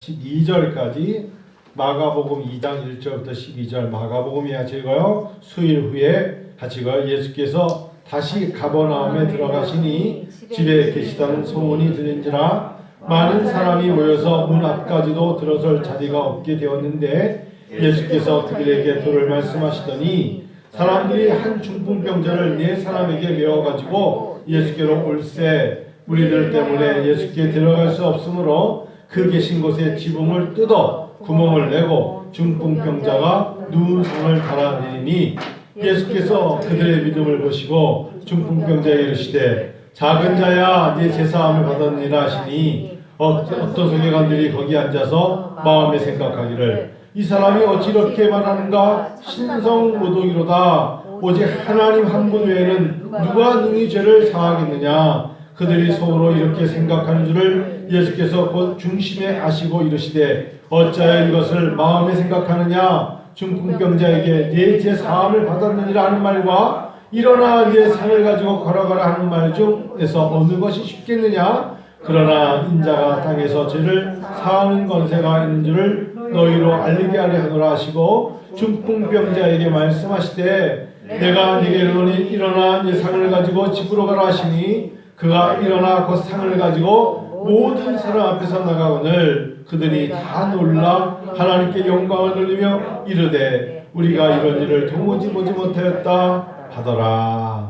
12절까지 마가복음 2장 1절부터 12절 마가복음이야 제가요 수일 후에 같이가 예수께서 다시 가버나움에 들어가시니 집에 계시다는 소문이 들린지라 많은 사람이 모여서 문 앞까지도 들어설 자리가 없게 되었는데 예수께서 그들에게 도를 말씀하시더니 사람들이 한 중풍병자를 네 사람에게 메어가지고 예수께로 올세 무리들 때문에 예수께 들어갈 수 없으므로 그 계신 곳에 지붕을 뜯어 구멍을 내고 중풍병자가 누운 상을 달아내리니 예수께서 그들의 믿음을 보시고 중풍병자에게 이르시되 작은 자야 네 제사함을 받았느니라 하시니 어떤 서기관들이 거기 앉아서 마음에 생각하기를 이 사람이 어찌 이렇게 말하는가 신성모독이로다 오직 하나님 한 분 외에는 누가 능히 죄를 사하겠느냐 그들이 속으로 이렇게 생각하는 줄을 예수께서 곧 중심에 아시고 이르시되 어찌하여 이것을 마음에 생각하느냐 중풍병자에게 네 죄 사함을 받았느니라 하는 말과 일어나 네 상을 가지고 걸어가라 하는 말 중에서 어느 것이 쉽겠느냐 그러나 인자가 땅에서 죄를 사하는 권세가 있는 줄을 너희로 알게 하려 하노라 하시고 중풍병자에게 말씀하시되 내가 네게 이르노니 일어나 네 상을 가지고 집으로 가라 하시니 그가 일어나 곧 상을 가지고 모든 사람 앞에서 나가거늘 그들이 다 놀라 하나님께 영광을 돌리며 이르되 우리가 이런 일을 도무지 보지 못하였다 하더라.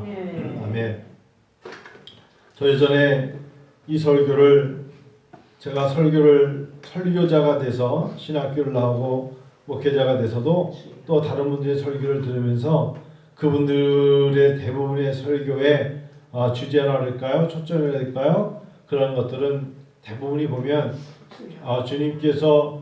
아멘. 저 예전에 이 설교를 제가 설교자가 돼서 신학교를 나오고 목회자가 돼서도 또 다른 분들의 설교를 들으면서 그분들의 대부분의 설교에 주제라 할까요? 초점이라 할까요? 그런 것들은 대부분이 보면 주님께서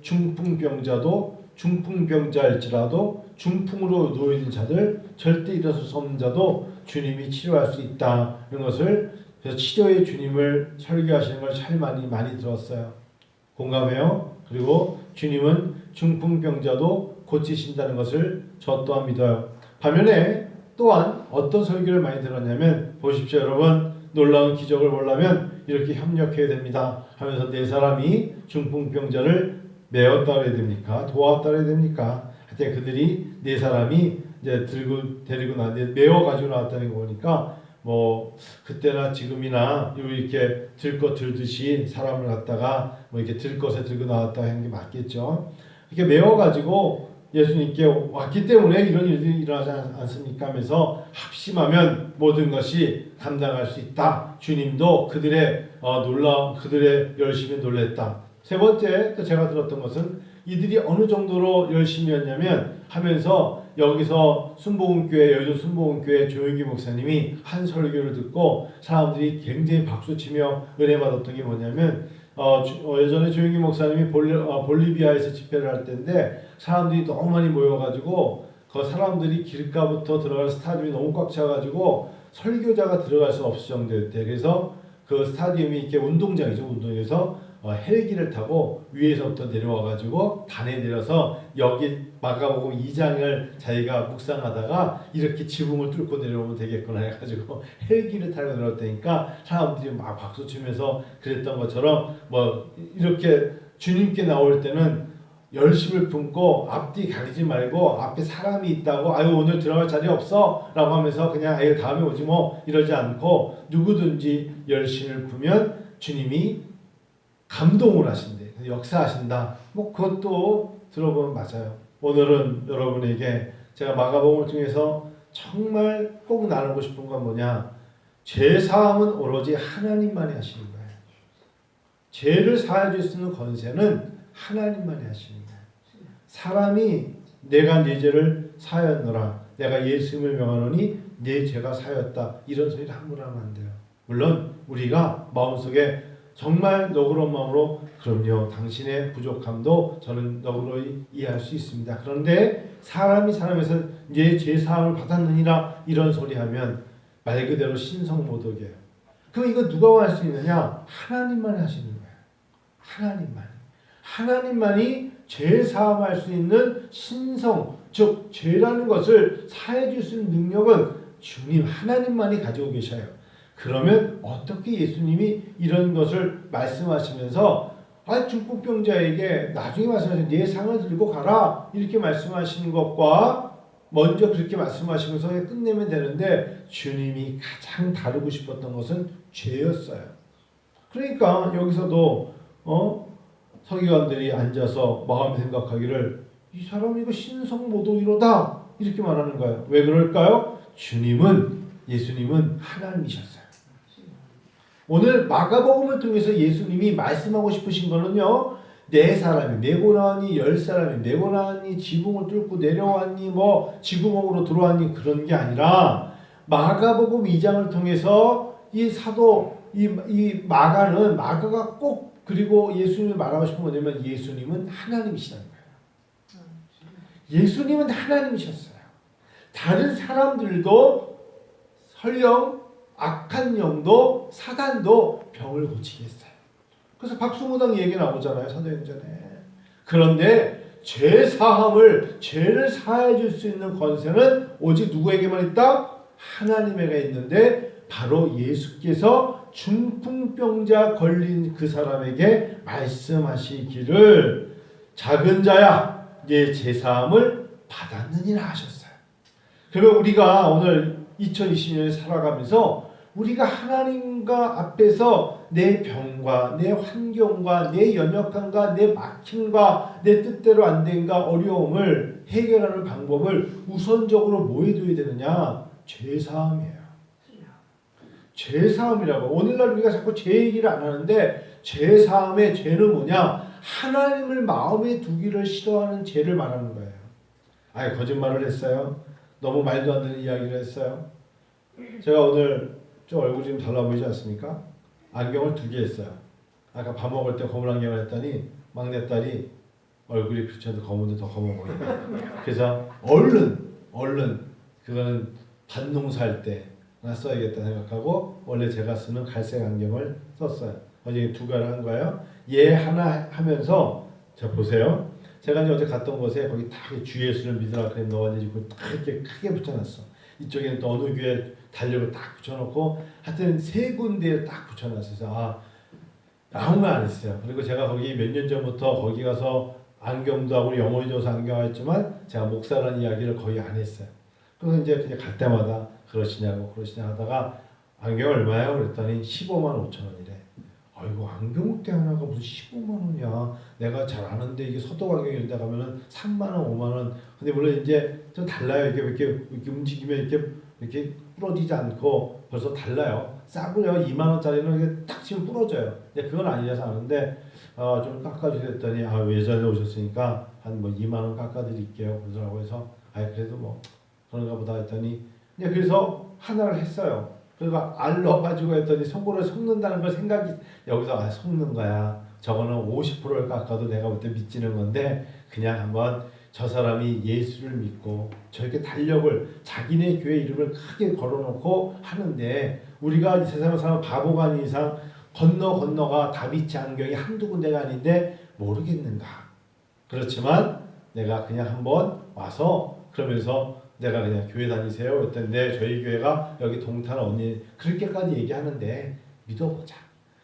중풍병자도 중풍병자일지라도 중풍으로 누워있는 자들 절대 일어설 수 없는 자도 주님이 치료할 수 있다 이런 것을 그래서 치료의 주님을 설교하시는 걸 참 많이 들었어요. 공감해요? 그리고 주님은 중풍병자도 고치신다는 것을 저 또한 믿어요. 반면에 또한 어떤 설교를 많이 들었냐면 보십시오 여러분 놀라운 기적을 보려면 이렇게 협력해야 됩니다 하면서 네 사람이 중풍병자를 메었다 그래야 됩니까? 도왔다 그래야 됩니까? 하여튼 그들이 네 사람이 이제 데리고 메어 가지고 나왔다는 거 보니까 뭐 그때나 지금이나 이렇게 들것 들듯이 사람을 갖다가 뭐 이렇게 들것에 들고 나왔다 하는 게 맞겠죠. 이렇게 메어 가지고 예수님께 왔기 때문에 이런 일들이 일어나지 않습니까? 하면서 합심하면 모든 것이 감당할 수 있다. 주님도 그들의 그들의 열심에 놀랬다. 세 번째 또 제가 들었던 것은 이들이 어느 정도로 열심이었냐면 하면서 여기서 여의도 순복음교회 조영기 목사님이 한 설교를 듣고 사람들이 굉장히 박수치며 은혜 받았던 게 뭐냐면 예전에 조영기 목사님이 볼리비아에서 집회를 할 때인데 사람들이 너무 많이 모여가지고 그 사람들이 길가부터 들어갈 스타디움이 너무 꽉 차가지고 설교자가 들어갈 수 없을 정도였대. 그래서 그 스타디움이 이렇게 운동장이죠. 운동에서 헬기를 타고 위에서부터 내려와가지고 단에 내려서 여기 마가복음 2장을 자기가 묵상하다가 이렇게 지붕을 뚫고 내려오면 되겠구나 해가지고 헬기를 타고 내려왔다니까 사람들이 막 박수치면서 그랬던 것처럼 뭐 이렇게 주님께 나올 때는 열심을 품고 앞뒤 가리지 말고 앞에 사람이 있다고 아유 오늘 들어갈 자리 없어 라고 하면서 그냥 아유 다음에 오지 뭐 이러지 않고 누구든지 열심을 품으면 주님이 감동을 하신대. 역사하신다. 뭐 그것도 들어보면 맞아요. 오늘은 여러분에게 제가 마가복음을 통해서 정말 꼭 나누고 싶은 건 뭐냐? 죄사함은 오로지 하나님만이 하시는 거예요. 죄를 사해 줄 수 있는 권세는 하나님만이 하시는 거예요. 사람이 내가 네 죄를 사하였노라. 내가 예수님을 명하노니 네 죄가 사하였다. 이런 소리를 함부로 하면 안 돼요. 물론 우리가 마음속에 정말 너그러운 마음으로 그럼요. 당신의 부족함도 저는 너그러이 이해할 수 있습니다. 그런데 사람이 사람에서 내 죄사함을 받았느니라 이런 소리 하면 말 그대로 신성모독이에요. 그럼 이거 누가 할 수 있느냐? 하나님만이 하시는 거예요. 하나님만이 죄사함할 수 있는 신성, 즉 죄라는 것을 사해 줄 수 있는 능력은 주님 하나님만이 가지고 계셔요. 그러면 어떻게 예수님이 이런 것을 말씀하시면서 아, 중풍병자에게 나중에 말씀하신 네 상을 들고 가라 이렇게 말씀하시는 것과 먼저 그렇게 말씀하시면서 끝내면 되는데 주님이 가장 다루고 싶었던 것은 죄였어요. 그러니까 여기서도 서기관들이 앉아서 마음 생각하기를 이 사람 이거 신성모독이로다 이렇게 말하는 거예요. 왜 그럴까요? 예수님은 하나님이셨어요. 오늘 마가복음을 통해서 예수님이 말씀하고 싶으신 거는요. 네 사람이 메고 나왔니 10사람이 메고 나왔니 지붕을 뚫고 내려왔니 뭐 지구멍으로 들어왔니 그런 게 아니라 마가복음 2장을 통해서 이 사도 이 마가가 꼭 그리고 예수님이 말하고 싶은 뭐냐면 예수님은 하나님이시라는 거예요. 예수님은 하나님이셨어요. 다른 사람들도 설령 악한 영도 사단도 병을 고치게 했어요. 그래서 박수무당 얘기 나오잖아요. 사도행전에. 그런데 죄를 사해 줄 수 있는 권세는 오직 누구에게만 있다? 하나님에게 있는데 바로 예수께서 중풍병자 걸린 그 사람에게 말씀하시기를 작은 자야 네 죄사함을 받았느니라 하셨어요. 그러면 우리가 오늘 2020년에 살아가면서 우리가 하나님과 앞에서 내 병과 내 환경과 내 연약함과 내 막힘과 내 뜻대로 안 된가 어려움을 해결하는 방법을 우선적으로 뭐 해둬야 되느냐? 죄사함이에요. 죄사함이라고. 오늘날 우리가 자꾸 죄 얘기를 안 하는데 죄사함의 죄는 뭐냐? 하나님을 마음에 두기를 싫어하는 죄를 말하는 거예요. 아예 거짓말을 했어요. 너무 말도 안 되는 이야기를 했어요. 제가 오늘 좀 얼굴이 좀 달라 보이지 않습니까? 안경을 2개 했어요. 아까 밥 먹을 때 검은 안경을 했더니 막내딸이 얼굴이 그쳐도 검은데 더 검어 보여. 그래서 얼른 그거는 밭농사할 때 써야겠다 생각하고 원래 제가 쓰는 갈색 안경을 썼어요. 어제 2개를 한 거예요. 얘 하나 하면서 자 보세요. 제가 이제 어제 갔던 곳에 거기 딱 주 예수를 믿으라 그래 넣어가지고 딱 이렇게 크게 붙여놨어. 이쪽에는 또 어느 교회 달력을 딱 붙여놓고 하여튼 3군데에 딱 붙여놨어요. 아무 말 안 했어요. 그리고 제가 거기 몇 년 전부터 거기 가서 안경도 하고 영어에 줘서 안경했지만 제가 목사라는 이야기를 거의 안 했어요. 그래서 이제 그냥 갈 때마다 그러시냐 하다가 안경 얼마예요? 그랬더니 15만 5천 원이래. 아이고 안경대 하나가 무슨 15만 원이야. 내가 잘 아는데 이게 서독 안경이 이런 데 가면은 3만 원, 5만 원. 근데 물론 이제 좀 달라요. 이렇게 움직이면 이렇게 부러지지 않고 벌써 달라요. 싸고요. 2만 원짜리는 이게 딱 치면 부러져요. 근데 그건 아니라서 아는데 좀 깎아주세요 했더니 예전에 오셨으니까 한 뭐 2만 원 깎아드릴게요. 그러더라고 해서 그래도 뭐 그런가 보다 했더니 그래서 하나를 했어요. 그래서 알러가지고 했더니 손고를 섞는다는 걸 생각이 여기서 섞는 거야. 저거는 50%를 깎아도 내가 볼 때 믿지는 건데 그냥 한번 저 사람이 예수를 믿고 저렇게 달력을 자기네 교회 이름을 크게 걸어놓고 하는데 우리가 이 세상을 사는 바보가 아닌 이상 건너가 다비치 안경이 한두 군데가 아닌데 모르겠는가. 그렇지만 내가 그냥 한번 와서 그러면서 내가 그냥 교회 다니세요? 그랬더니 저희 교회가 여기 동탄 언니 그렇게까지 얘기하는데 믿어보자.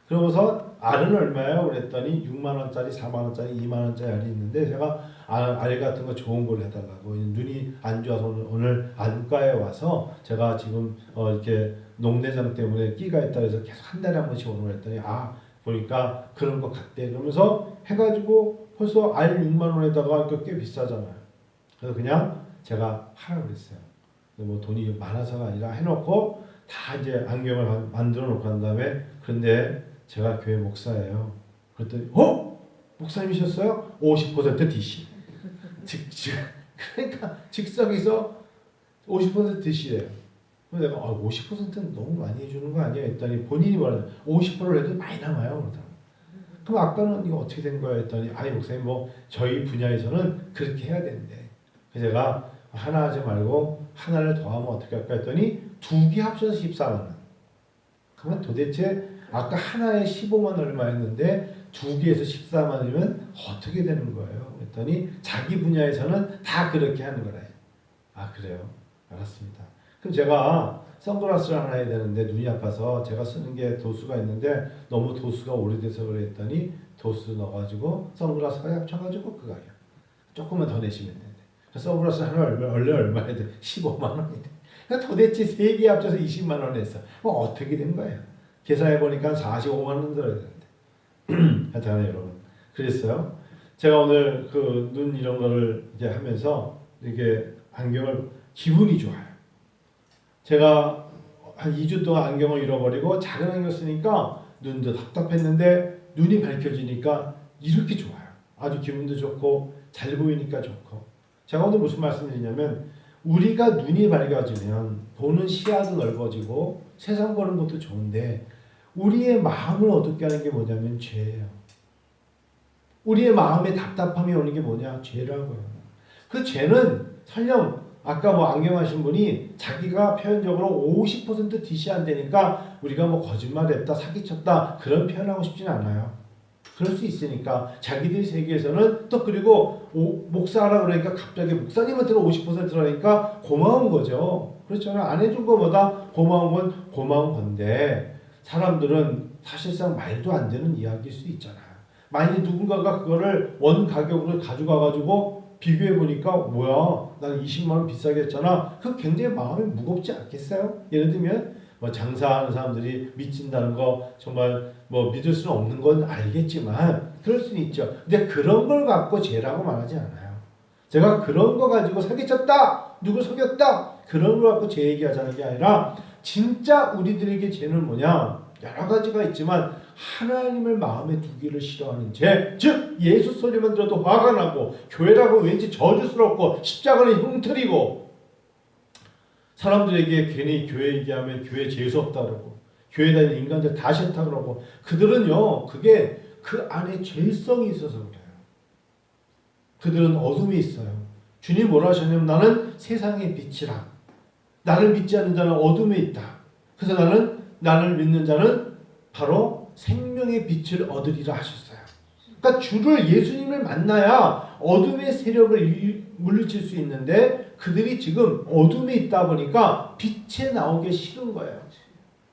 그러고서 알은 얼마예요? 그랬더니 6만 원짜리, 4만 원짜리, 2만 원짜리 알이 있는데 제가 알 같은 거 좋은 걸 해달라고. 눈이 안 좋아서 오늘 안과에 와서 제가 지금 이렇게 녹내장 때문에 끼가 있다 해서 계속 한 달에 한 번씩 오는 걸 했더니 보니까 그런 거 같대. 그러면서 해가지고 벌써 알 6만 원에다가 꽤 비싸잖아요. 그래서 그냥 제가 하라고 그랬어요. 뭐 돈이 많아서가 아니라 해놓고 다 이제 안경을 만들어 놓고 한 다음에 그런데 제가 교회 목사예요. 그랬더니 목사님이셨어요? 50% DC. 그러니까 즉석에서 50% DC래요. 그래서 내가 50%는 너무 많이 해주는 거 아니야? 했더니 본인이 말하는 50%를 해도 많이 남아요. 그러더라고요. 그럼 아까는 이거 어떻게 된 거야? 했더니 목사님 뭐 저희 분야에서는 그렇게 해야 된대. 그래서 제가 하나 하지 말고 하나를 더하면 어떻게 할까 했더니 2개 합쳐서 14만 원. 그러면 도대체 아까 하나에 15만 원 얼마였는데 2개에서 14만 원이면 어떻게 되는 거예요? 그랬더니 자기 분야에서는 다 그렇게 하는 거래요. 그래요? 알았습니다. 그럼 제가 선글라스를 하나 해야 되는데 눈이 아파서 제가 쓰는 게 도수가 있는데 너무 도수가 오래돼서 그랬더니 도수 넣어가지고 선글라스 가격 쳐가지고 그 가격 조금만 더 내시면 되는데 선글라스 하나 원래 얼마 해야 돼? 15만 원이 돼. 그러니까 도대체 세 개 합쳐서 20만 원 했어. 뭐 어떻게 된 거예요? 계산해 보니까 45만 원 들어야 되는데. 하여튼 여러분 그랬어요. 제가 오늘 그 눈 이런 거를 이제 하면서 이게 안경을 기분이 좋아요. 제가 한 2주 동안 안경을 잃어버리고 작은 안경 쓰니까 눈도 답답했는데 눈이 밝혀지니까 이렇게 좋아요. 아주 기분도 좋고 잘 보이니까 좋고. 제가 오늘 무슨 말씀드리냐면 우리가 눈이 밝아지면 보는 시야도 넓어지고 세상 보는 것도 좋은데 우리의 마음을 어둡게 하는 게 뭐냐면 죄예요. 우리의 마음에 답답함이 오는 게 뭐냐? 죄라고요. 그 죄는 설령 아까 뭐 안경하신 분이 자기가 표현적으로 50% DC 안 되니까 우리가 뭐 거짓말했다, 사기쳤다 그런 표현하고 싶지는 않아요. 그럴 수 있으니까 자기들 세계에서는 또 그리고 목사하라 그러니까 갑자기 목사님한테는 50%라니까 고마운 거죠. 그렇잖아요. 안 해준 것보다 고마운 건 고마운 건데 사람들은 사실상 말도 안 되는 이야기일 수 있잖아요. 만약 누군가가 그거를 원 가격으로 가져가가지고 비교해 보니까 뭐야 난 20만 원 비싸게 했잖아. 그 굉장히 마음이 무겁지 않겠어요? 예를 들면 뭐 장사하는 사람들이 미친다는 거 정말 뭐 믿을 수는 없는 건 알겠지만 그럴 수는 있죠. 근데 그런 걸 갖고 죄라고 말하지 않아요. 제가 그런 거 가지고 사기쳤다, 누구 속였다 그런 걸 갖고 죄 얘기하자는 게 아니라 진짜 우리들에게 죄는 뭐냐? 여러 가지가 있지만 하나님을 마음에 두기를 싫어하는 죄, 즉 예수 소리만 들어도 화가 나고 교회라고 왠지 저주스럽고 십자가는 흉틀이고 사람들에게 괜히 교회 얘기하면 교회 재수없다 그러고 교회 다니는 인간들 다 싫다 그러고 그들은요 그게 그 안에 죄성이 있어서 그래요. 그들은 어둠이 있어요. 주님 뭐라 하셨냐면 나는 세상의 빛이라. 나를 믿지 않는 자는 어둠에 있다. 그래서 나를 믿는 자는 바로 생명의 빛을 얻으리라 하셨어요. 그러니까 주를 예수님을 만나야 어둠의 세력을 물리칠 수 있는데 그들이 지금 어둠에 있다 보니까 빛에 나오기 싫은 거예요.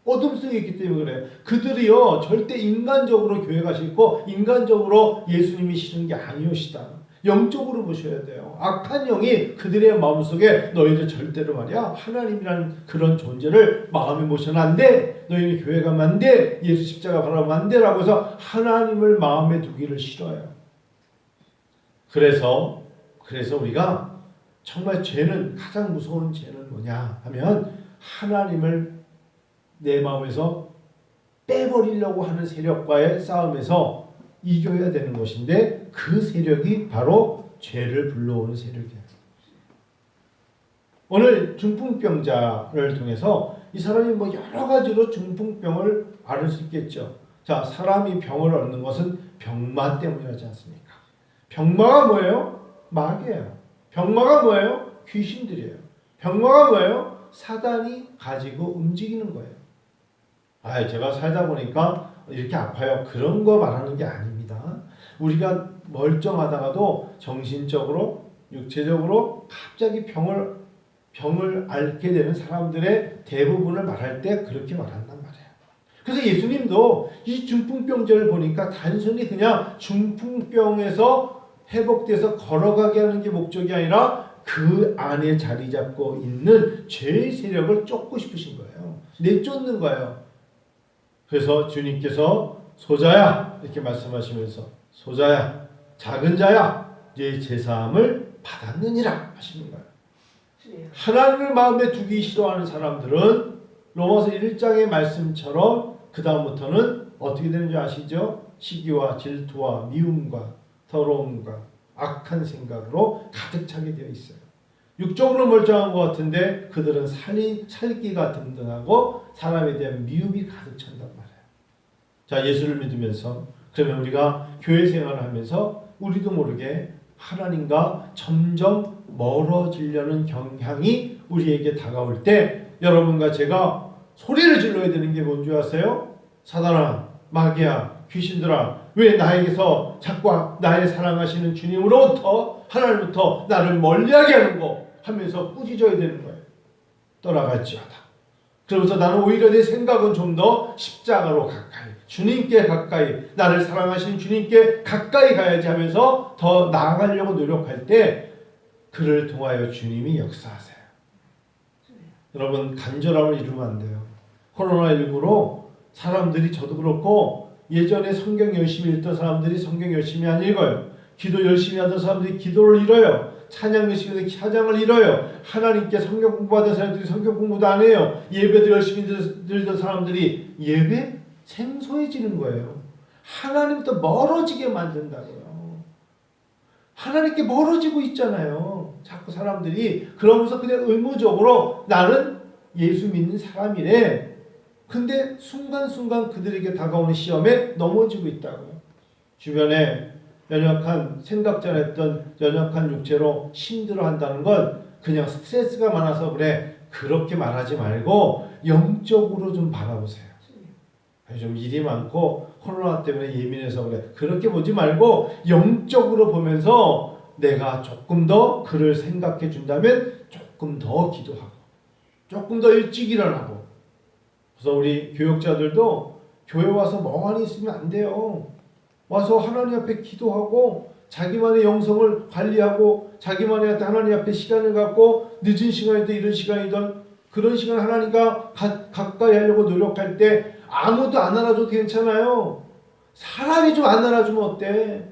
어둠 속에 있기 때문에 그래요. 그들이요 절대 인간적으로 교회 가시고 인간적으로 예수님이 싫은 게 아니오시다. 영적으로 보셔야 돼요. 악한 영이 그들의 마음속에 너희들 절대로 말이야 하나님이라는 그런 존재를 마음에 모셔는 안 돼. 너희는 교회 가면 안 돼. 예수 십자가 바라보면 안 돼. 라고 해서 하나님을 마음에 두기를 싫어요. 그래서 우리가 정말 죄는 가장 무서운 죄는 뭐냐 하면 하나님을 내 마음에서 빼버리려고 하는 세력과의 싸움에서 이겨야 되는 것인데 그 세력이 바로 죄를 불러오는 세력이에요. 오늘 중풍병자를 통해서 이 사람이 뭐 여러 가지로 중풍병을 앓을 수 있겠죠. 자, 사람이 병을 얻는 것은 병마 때문이라지 않습니까? 병마가 뭐예요? 마귀예요. 병마가 뭐예요? 귀신들이에요. 병마가 뭐예요? 사단이 가지고 움직이는 거예요. 제가 살다 보니까 이렇게 아파요. 그런 거 말하는 게 아닙니다. 우리가 멀쩡하다가도 정신적으로, 육체적으로 갑자기 병을 앓게 되는 사람들의 대부분을 말할 때 그렇게 말한단 말이에요. 그래서 예수님도 이 중풍병자를 보니까 단순히 그냥 중풍병에서 회복돼서 걸어가게 하는 게 목적이 아니라 그 안에 자리 잡고 있는 죄의 세력을 쫓고 싶으신 거예요. 내쫓는 거예요. 그래서 주님께서 소자야 이렇게 말씀하시면서 소자야 작은 자야 네 제사함을 받았느니라 하시는 거예요. 하나님을 마음에 두기 싫어하는 사람들은 로마서 1장의 말씀처럼 그 다음부터는 어떻게 되는지 아시죠? 시기와 질투와 미움과 더러움과 악한 생각으로 가득 차게 되어 있어요. 육적으로 멀쩡한 것 같은데 그들은 살기가 든든하고 사람에 대한 미움이 가득 찬단 말이에요. 자, 예수를 믿으면서 그러면 우리가 교회 생활을 하면서 우리도 모르게 하나님과 점점 멀어지려는 경향이 우리에게 다가올 때 여러분과 제가 소리를 질러야 되는 게 뭔지 아세요? 사단아, 마귀야, 귀신들아, 왜 나에게서 자꾸 나의 사랑하시는 주님으로부터 하나님부터 나를 멀리하게 하는 거 하면서 꾸짖어야 되는 거예요. 떠나갈지어다. 그러면서 나는 오히려 내 생각은 좀 더 십자가로 가까이, 주님께 가까이, 나를 사랑하신 주님께 가까이 가야지 하면서 더 나아가려고 노력할 때 그를 통하여 주님이 역사하세요. 여러분, 간절함을 잃으면 안 돼요. 코로나19로 사람들이, 저도 그렇고 예전에 성경 열심히 읽던 사람들이 성경 열심히 안 읽어요. 기도 열심히 하던 사람들이 기도를 잃어요. 찬양 열심히 하던 찬양을 잃어요. 하나님께 성경 공부하던 사람들이 성경 공부도 안 해요. 예배도 열심히 드리던 사람들이 예배 생소해지는 거예요. 하나님부터 멀어지게 만든다고요. 하나님께 멀어지고 있잖아요. 자꾸 사람들이. 그러면서 그냥 의무적으로 나는 예수 믿는 사람이래. 근데 순간순간 그들에게 다가오는 시험에 넘어지고 있다고요. 주변에 연약한, 생각 잘했던 연약한 육체로 힘들어한다는 건 그냥 스트레스가 많아서 그래. 그렇게 말하지 말고 영적으로 좀 바라보세요. 요즘 일이 많고 코로나 때문에 예민해서 그래. 그렇게 보지 말고 영적으로 보면서 내가 조금 더 그를 생각해 준다면 조금 더 기도하고 조금 더 일찍 일어나고. 그래서 우리 교역자들도 교회 와서 멍하니 있으면 안 돼요. 와서 하나님 앞에 기도하고 자기만의 영성을 관리하고 자기만의 하나님 앞에 시간을 갖고 늦은 시간이든 이른 시간이든 그런 시간 하나님과 가까이 하려고 노력할 때 아무도 안 알아줘도 괜찮아요. 사람이 좀 안 알아주면 어때?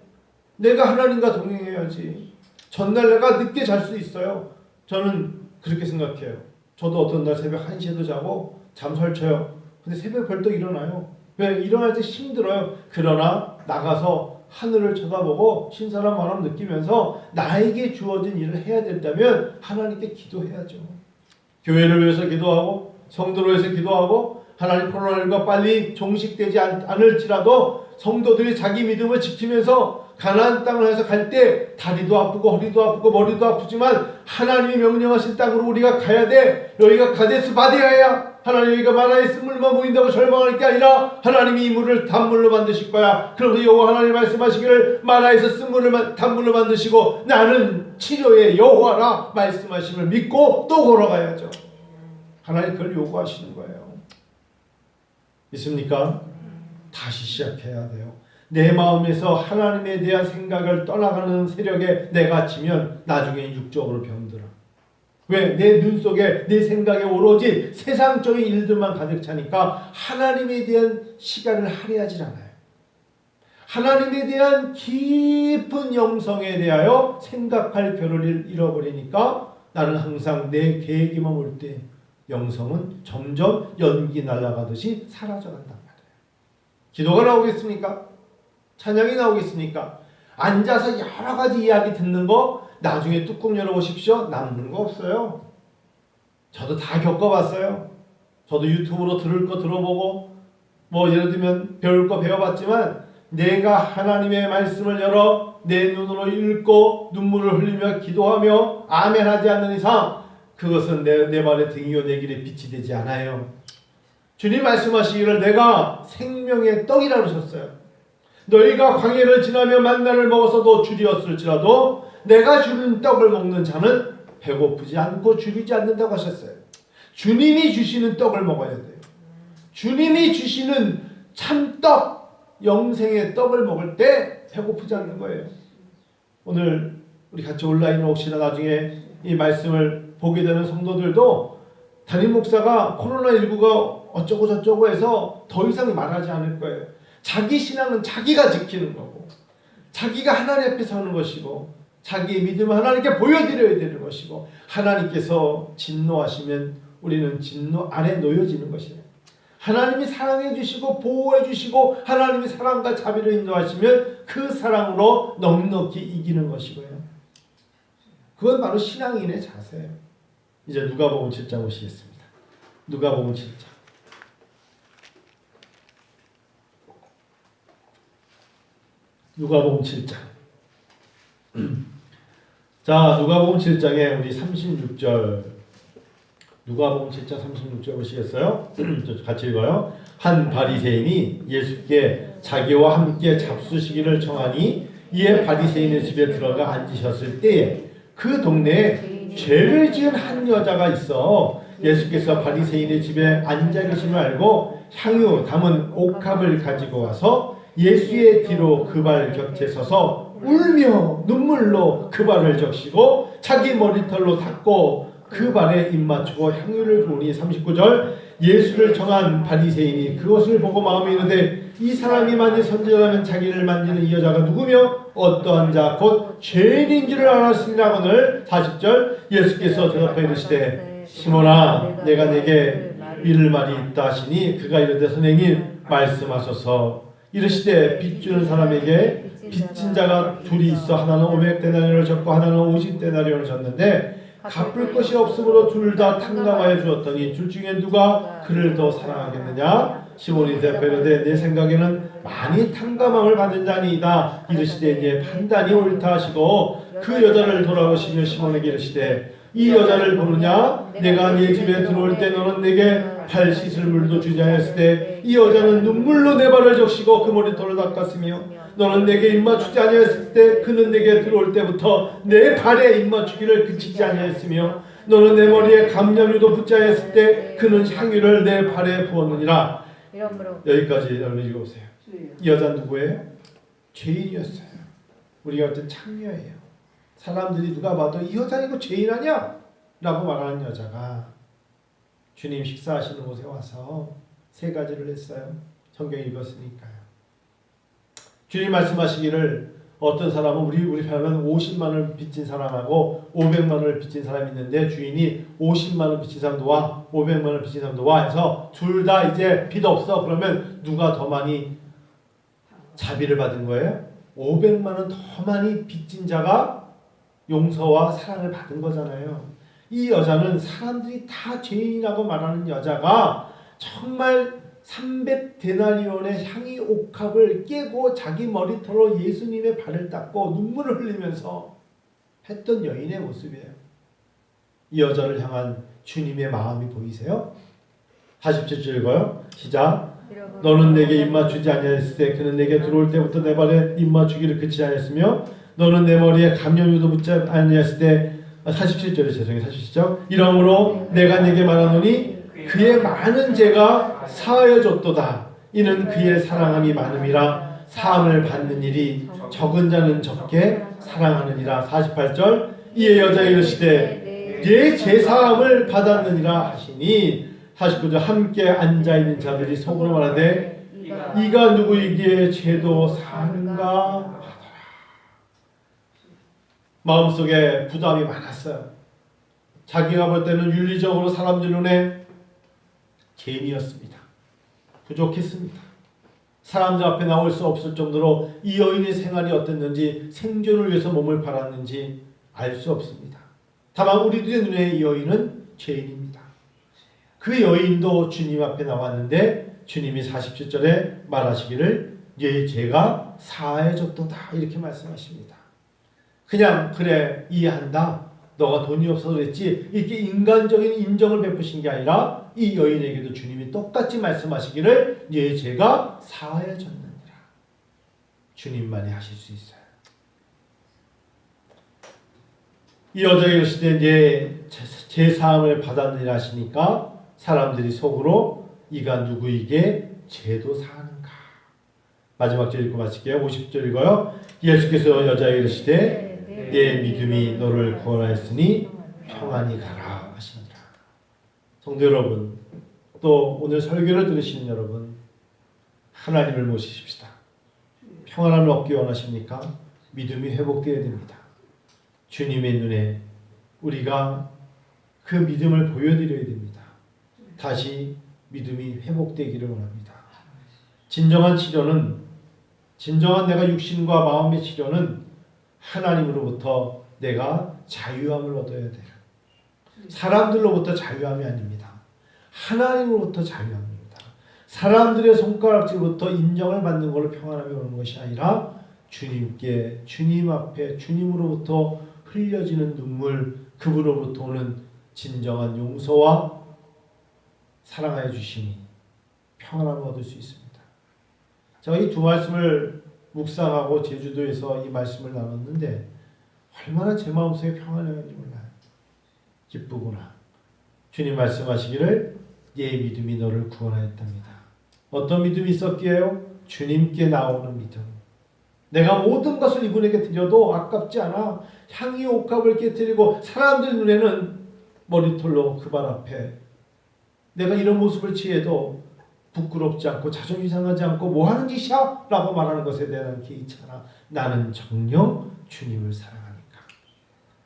내가 하나님과 동행해야지. 전날 내가 늦게 잘 수 있어요. 저는 그렇게 생각해요. 저도 어떤 날 새벽 1시에도 자고 잠 설쳐요. 근데 새벽 벌떡 일어나요. 왜? 일어날 때 힘들어요. 그러나 나가서 하늘을 쳐다보고 신선한 바람 느끼면서 나에게 주어진 일을 해야 된다면 하나님께 기도해야죠. 교회를 위해서 기도하고 성도를 위해서 기도하고 하나님 코로나19가 빨리 종식되지 않을지라도 성도들이 자기 믿음을 지키면서 가나안 땅을 해서 갈 때 다리도 아프고 허리도 아프고 머리도 아프지만 하나님이 명령하신 땅으로 우리가 가야 돼. 여기가 가데스 바네아야. 하나님 여기가 마라의 쓴물만 보인다고 절망할 게 아니라 하나님이 이 물을 단물로 만드실 거야. 그러면서 여호와 하나님 말씀하시기를 마라에서 쓴물을 단물로 만드시고 나는 치료의 여호와라 말씀하심을 믿고 또 걸어가야죠. 하나님 그걸 요구하시는 거예요. 있습니까? 다시 시작해야 돼요. 내 마음에서 하나님에 대한 생각을 떠나가는 세력에 내가 지면 나중에 육적으로 병들어. 왜? 내 눈 속에 내 생각에 오로지 세상적인 일들만 가득 차니까 하나님에 대한 시간을 할애하지 않아요. 하나님에 대한 깊은 영성에 대하여 생각할 겨를을 잃어버리니까 나는 항상 내 계획에만 올 때 영성은 점점 연기 날아가듯이 사라져간단 말이에요. 기도가 나오겠습니까? 찬양이 나오겠습니까? 앉아서 여러 가지 이야기 듣는 거 나중에 뚜껑 열어보십시오. 남는 거 없어요. 저도 다 겪어봤어요. 저도 유튜브로 들을 거 들어보고 뭐 예를 들면 배울 거 배워봤지만 내가 하나님의 말씀을 열어 내 눈으로 읽고 눈물을 흘리며 기도하며 아멘 하지 않는 이상 그것은 내 말의 등이요 내 길에 빛이 되지 않아요. 주님 말씀하시기를 내가 생명의 떡이라고 하셨어요. 너희가 광야를 지나며 만나를 먹어서도 줄이었을지라도 내가 주는 떡을 먹는 자는 배고프지 않고 줄이지 않는다고 하셨어요. 주님이 주시는 떡을 먹어야 돼요. 주님이 주시는 참떡, 영생의 떡을 먹을 때 배고프지 않는 거예요. 오늘 우리 같이 온라인으로 혹시나 나중에 이 말씀을 보게 되는 성도들도 담임 목사가 코로나19가 어쩌고 저쩌고 해서 더 이상 말하지 않을 거예요. 자기 신앙은 자기가 지키는 거고 자기가 하나님 앞에 서는 것이고 자기의 믿음을 하나님께 보여드려야 되는 것이고 하나님께서 진노하시면 우리는 진노 아래 놓여지는 것이에요. 하나님이 사랑해 주시고 보호해 주시고 하나님이 사랑과 자비로 인도하시면 그 사랑으로 넉넉히 이기는 것이고요. 그건 바로 신앙인의 자세예요. 이제 누가복음 7장 보시겠습니다. 누가복음 7장. 누가복음 7장. 자, 누가복음 7장에 우리 36절. 누가복음 7장 36절 보시겠어요? 같이 읽어요. 한 바리새인이 예수께 자기와 함께 잡수시기를 청하니 이에 바리새인의 집에 들어가 앉으셨을 때에 그 동네에 죄를 지은 한 여자가 있어 예수께서 바리새인의 집에 앉아 계심을 알고 향유 담은 옥합을 가지고 와서 예수의 뒤로 그 발 곁에 서서 울며 눈물로 그 발을 적시고 자기 머리털로 닦고 그 발에 입 맞추고 향유를 부으니 39절 예수를 정한 바리새인이 그것을 보고 마음에 이르되 이 사람이 만일 선지자라면 자기를 만지는 이 여자가 누구며 어떠한 자 곧 죄인인 줄을 알았으리라거늘 40절 예수께서 대답하여 이르시되 시몬아 내가 내게 이를 말이 있다 하시니 그가 이르되 선생님 말씀하소서 이르시되 빚 주는 사람에게 빚진 자가 둘이 있어 하나는 500데나리온을 졌고 하나는 50데나리온을 졌는데 갚을 것이 없으므로 둘 다 탕감하여 주었더니 둘 중에 누가 그를 더 사랑하겠느냐 시몬이 대답하되 내 생각에는 많이 탕감함을 받은 자니이다 이르시되 이제 판단이 옳다 하시고 그 여자를 돌아보시며 시몬에게 이르시되 이 여자를 보느냐 내가 네 집에 들어올 때 너는 내게 발 씻을 물도 주지 않았을 때 이 여자는 눈물로 내 발을 적시고 그 머리털을 닦았으며 너는 내게 입맞추지 아니했을 때 그는 내게 들어올 때부터 내 발에 입맞추기를 그치지 아니했으며 너는 내 머리에 감염유도 붓지 아니했을 때 그는 향유를 내 발에 부었느니라. 여기까지 여러분 읽어보세요. 이 여자는 누구예요? 죄인이었어요. 우리가 볼 때 창녀예요. 사람들이 누가 봐도 이 여자 이거 죄인 아니야? 라고 말하는 여자가 주님 식사하시는 곳에 와서 세 가지를 했어요. 성경 읽었으니까요. 주님 말씀하시기를 어떤 사람은 우리 사람은 50만 원을 빚진 사람하고 500만 원을 빚진 사람이 있는데 주인이 50만 원 빚진 사람도 와 500만 원 빚진 사람도 와 해서 둘 다 이제 빚 없어. 그러면 누가 더 많이 자비를 받은 거예요? 500만 원 더 많이 빚진 자가 용서와 사랑을 받은 거잖아요. 이 여자는 사람들이 다 죄인이라고 말하는 여자가 정말 300데나리온의 향이 옥합을 깨고 자기 머리털로 예수님의 발을 닦고 눈물을 흘리면서 했던 여인의 모습이에요. 이 여자를 향한 주님의 마음이 보이세요? 47절 읽어요. 시작. 너는 내게 입맞추지 아니하였을 때 그는 내게 들어올 때부터 내 발에 입맞추기를 그치지 않았으며 너는 내 머리에 감염유도 묻지 아니하였을 때 47절에 죄송해요. 47절 이러므로 내가 내게 말하노니 그의 많은 죄가 사하여졌도다. 이는 그의 사랑함이 많음이라 사함을 받는 일이 적은 자는 적게 사랑하느니라. 48절 이에 여자가 이르시되 내 죄사함을 받았느니라 하시니 49절 함께 앉아있는 자들이 속으로 말하되 이가 누구이기에 죄도 사하는가 하더라. 마음속에 부담이 많았어요. 자기가 볼 때는 윤리적으로 사람들 눈에 죄인이었습니다. 부족했습니다. 사람들 앞에 나올 수 없을 정도로 이 여인의 생활이 어땠는지 생존을 위해서 몸을 팔았는지 알 수 없습니다. 다만 우리들의 눈에 이 여인은 죄인입니다. 그 여인도 주님 앞에 나왔는데 주님이 47절에 말하시기를 네 죄가 사해졌도다 이렇게 말씀하십니다. 그냥 그래 이해한다. 너가 돈이 없어서 그랬지. 이렇게 인간적인 인정을 베푸신 게 아니라 이 여인에게도 주님이 똑같이 말씀하시기를 네 죄가 사해졌느니라. 주님만이 하실 수 있어요. 이 여자가 이르시되 네 죄사함을 받았느니라 하시니까 사람들이 속으로 이가 누구이게 죄도 사하는가. 마지막 절 읽고 마칠게요. 50절 읽어요. 예수께서 여자에게 이르시되 내 믿음이 너를 구원하였으니 평안히 가라 하시니라. 성도 여러분, 또 오늘 설교를 들으시는 여러분, 하나님을 모시십시다. 평안함을 얻기 원하십니까? 믿음이 회복되어야 됩니다. 주님의 눈에 우리가 그 믿음을 보여드려야 됩니다. 다시 믿음이 회복되기를 원합니다. 진정한 치료는, 진정한 내가 육신과 마음의 치료는 하나님으로부터 내가 자유함을 얻어야 돼요. 사람들로부터 자유함이 아닙니다. 하나님으로부터 자유함입니다. 사람들의 손가락질부터 인정을 받는 걸로 평안함이 오는 것이 아니라 주님께, 주님 앞에 주님으로부터 흘려지는 눈물, 그분으로부터 오는 진정한 용서와 사랑하여 주시니 평안함을 얻을 수 있습니다. 제가 이 두 말씀을 묵상하고 제주도에서 이 말씀을 나눴는데 얼마나 제 마음속에 평안했는지 몰라요. 기쁘구나. 주님 말씀하시기를 네 믿음이 너를 구원하였답니다. 어떤 믿음이 있었기에요? 주님께 나오는 믿음. 내가 모든 것을 이분에게 드려도 아깝지 않아. 향유 옥합을 깨뜨리고 사람들 눈에는 머리털로 그 발 앞에 내가 이런 모습을 취해도 부끄럽지 않고 자존심 상하지 않고 뭐 하는 짓이야? 라고 말하는 것에 대한 개의치 않아. 나는 정녕 주님을 사랑하니까.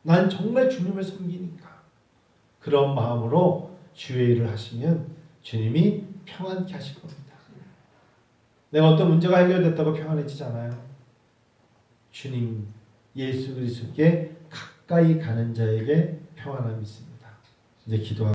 난 정말 주님을 섬기니까. 그런 마음으로 주의 일을 하시면 주님이 평안케 하실 겁니다. 내가 어떤 문제가 해결됐다고 평안해지지 않아요. 주님 예수 그리스도께 가까이 가는 자에게 평안함이 있습니다. 이제 기도하겠습니다.